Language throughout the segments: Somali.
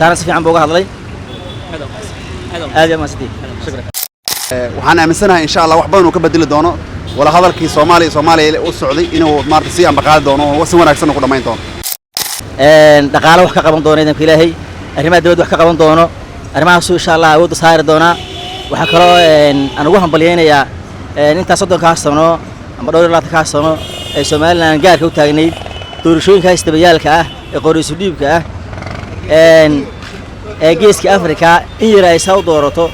taana si fiican buu uga hadlay aad ma sidii shukran waxaan aaminsanahay insha Allah wax badan uu ka bedeli doono wala hadalkii Soomaaliya u socday inuu maartay si amba qaad doono oo si wanaagsan ku dhameyn doono dhaqaale wax ka qaban doono idinka Ilaahay arrimaha dawladda wax ka qaban doono arrimahaas insha Allah awood saari doona waxa kale aan ugu hambalyeynaya inta 30 sano ama 20 sano ee Soomaaliland gaarka u taagnayd doorashooyinka istabayaalka ah ee qoriisu dhiibka ah geeska Afrika in yar ay soo doorato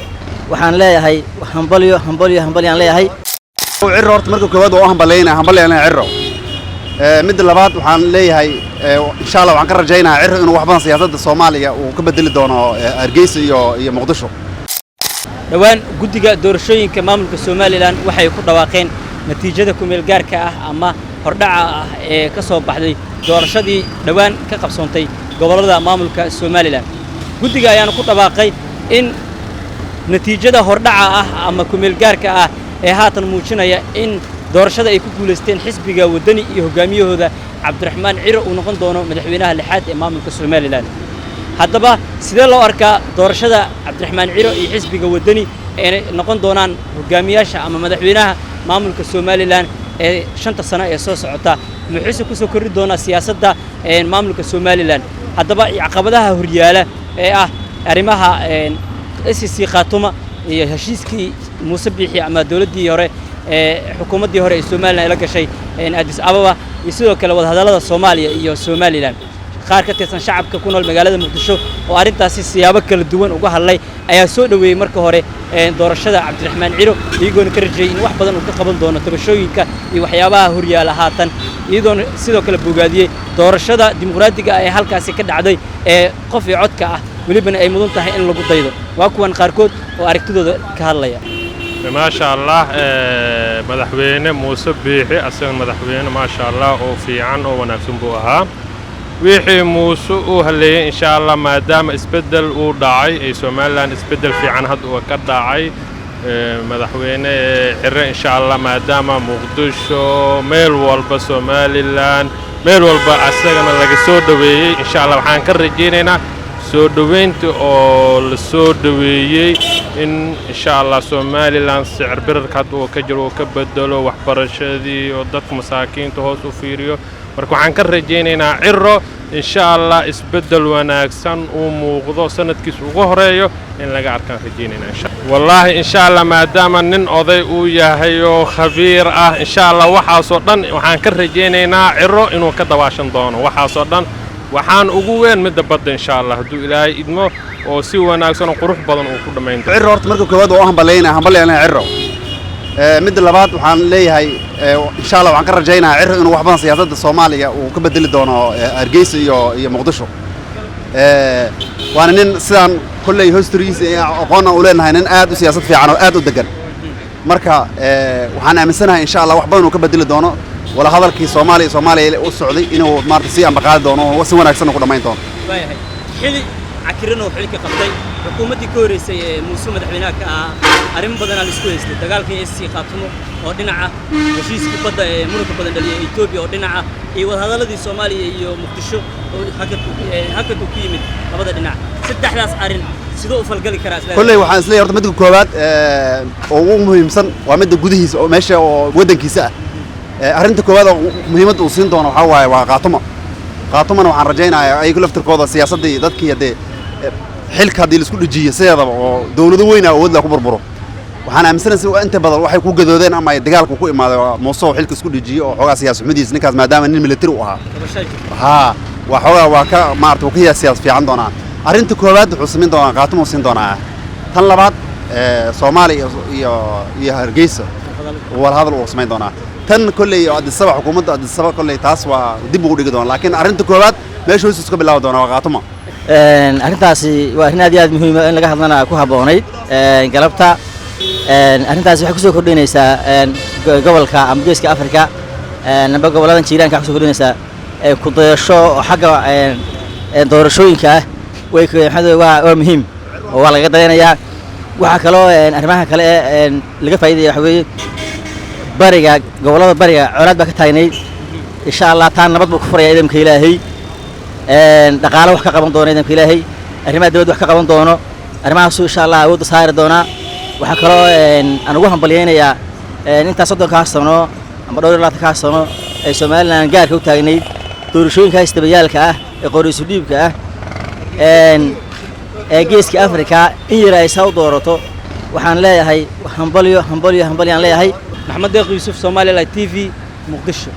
waxaan leeyahay hambalyo aan leeyahay cirro horta markuu koowaad oo hambalyeynaa cirro mid labaad waxaan leeyahay insha Allah waxaan ka rajaynayaa cirro inuu wax badan siyaasadda Soomaaliya uu ka bedeli doono Hargeysa iyo Muqdisho dhawaan guddiga doorashooyinka maamulka Soomaaliland waxay ku dhawaaqeen natiijada ku meel gaarka ah ama hordhaca ah ee ka soo baxday doorashadii dhawaan ka qabsoontay gobolada maamulka Soomaaliland guddiga ayaana ku dhawaaqay in natiijada hordhaca ah ama ku meel gaarka ah ee haatan muujinaya in doorashada ay ku guuleysteen xisbiga wadani iyo hogaamiyahooda Cabdiraxmaan Ciro uu noqon doono madaxweynaha lixaad ee maamulka Soomaaliland haddaba sidee loo arkaa doorashada Cabdiraxmaan Ciro iyo xisbiga wadani ee noqon doonaan hogaamiyaasha ama madaxweynaha maamulka Soomaaliland ee 5 sano ee soo socota muxuu ku soo kordhi doonaa siyaasadda maamulka Soomaaliland haddaba caqabadaha horyaala ee ah arrimaha SSC Khaatuma iyo heshiiskii Muuse Biixi ama dawladdii hore xukuumaddii hore ee Soomaaliland la gashay Addis Ababa iyo sidoo kale wada hadallada Soomaaliya iyo Soomaaliland qaar ka tirsan shacabka ku nool magaalada Muqdisho oo arintaasi siyaabo kala duwan uga hadlay ayaa soo dhaweeyay marka hore doorashada Cabdiraxmaan Ciro iyagoona ka rajay in wax badan uu ka qaban doono tabashooyinka iyo waxyaabaha horyaala haatan iyadoona sidoo kale bogaadiyay doorashada dimuqraadiga ee halkaasi ka dhacday ee qof iyo codka ah walibana ay mudan tahay in lagu daydo waa kuwan qaarkood oo aragtidooda ka hadlaya ما شاء الله مدحوينه موسى بيحي أصلا مدحوينه ما شاء الله وفي عنه ونفسهم بوها ويحي موسى وهاللي إن شاء الله ما دام اسبدل وداعي أي سومالان اسبدل في عن هذا وكداعي مدحوينه حر إن شاء الله ما دام مقدشو ميل والبا سوماليلان ميل والبا أصلا لقى سودوي إن شاء الله وحان كرجيننا soo dhaweynta oo la soo dhaweeyay in insha Allah Soomaaliland sicir birarka uu ka jiro ka bedelo waxbarashadii oo dadka masaakiinta hoos u fiiriyo marka waxaan ka rajaynaynaa Ciro insha Allah isbedel wanaagsan uu muuqdo sanadkiis ugu horeeyo in laga arkaan rajaynaynaa insha Allah wallahi insha Allah maadaama nin oday uu yahay oo khabiir ah insha Allah waxaas oo dhan waxaan ka rajaynaynaa Ciro inuu ka dawaashan doono waxaas oo dhan waxaan ugu weyn mid badda insha Allah haduu Ilaahay idmo oo si wanaagsan oo qurux badan uu ku dhameeyo cirro horta markuu koowaad oo hambalyeynaa cirro mid labaad waxaan leeyahay insha Allah waxaan ka rajaynayaa cirro inuu wax badan siyaasadda Soomaaliya uu ka bedeli doono Hargeysa iyo Muqdisho waana nin sidaan kullay historygiisa aqoon u leenahay nin aad u siyaasad fiican oo aad u degan marka waxaan aaminsanahay insha Allah wax badan uu ka bedeli doono ولا هذا الكي Soomaaliya u socday inuu maartay si amba qaad doono oo si wanaagsan ku dhameyn doono waayahay xili عكرنا وحلك قبضي حكومتي كوريسي موسى مدحوينها أريم بدنا لسكو يستي دجال في SSC خاتمه ودينعه وشيء كبدا مرة كبدا دليل إثيوبيا ودينعه وهذا الذي الصومالي مقدشو هكذا تقييم كبدا دينعه 6 أحداث أرين sidoo falgali karaa kulay waxaan isla yarta midka koobaad oo ugu muhiimsan waa midda gudihiisa oo meesha oo wadankiisa ah arinta koobaad oo muhiimad u siin doono waxa waaye waa qaatumana waxaan rajaynayaa ay ku laftirkooda siyaasadii dadkii hadee xilka hadii la isku dhajiyo sideedaba oo dawlado weyn awood la ku burburo waxaan aaminsanahay inta badan waxay ku gadoodeen ama ay dagaalku ku imaaday Muuse xilka isku dhajiyo oo xogaa siyaasadiisa ninkaas maadaama nin military u ahaa waa xogaa waa ka maartay ku siyaasad fiican doonaa arinta koobaad wuxuu sameyn doonaa qaatum uu siin doonaa tan labaad Soomaaliya iyo Hargeysa wal hadal uu sameyn doonaa tan kulay Addis Ababa xukuumadda Addis Ababa kulay taas waa dib ugu dhigi doonaa laakiin arinta koobaad meesha uu iska bilaaw doonaa waa qaatuma arintaasi waa arin aad muhiim ah in laga hadlana ku haboonayd galabta arintaasi waxay ku soo kordhinaysaa gobolka ama geeska Afrika namba goboladan jiiraanka ku soo kordhinaysaa ku dayasho xagga doorashooyinka waa muhiim oo waa laga dayanayaa waxa kale oo arrimaha kale laga faa'iideeyo waxa weeye bariga gobolada bariga colaad baa ka taagnay insha Allah taan nabad buu ku furaya idamka Ilaahay dhaqaale wax ka qaban doona idamka Ilaahay arrimaha dawladda wax ka qaban doono arrimahaas insha Allah awood saari doona waxa kale oo aan ugu hambalyeynaya inta 30 sano ama 20 sano ay Soomaaliland gaarka u taagnayd doorashooyinka istabayaalka ah ee qoriisu dhiibka ah geeska Afrika in yar ay soo doorato waxaan leeyahay hambalyo aan leeyahay Maxamed Deeq Yuusuf Somaliland TV Muqdisho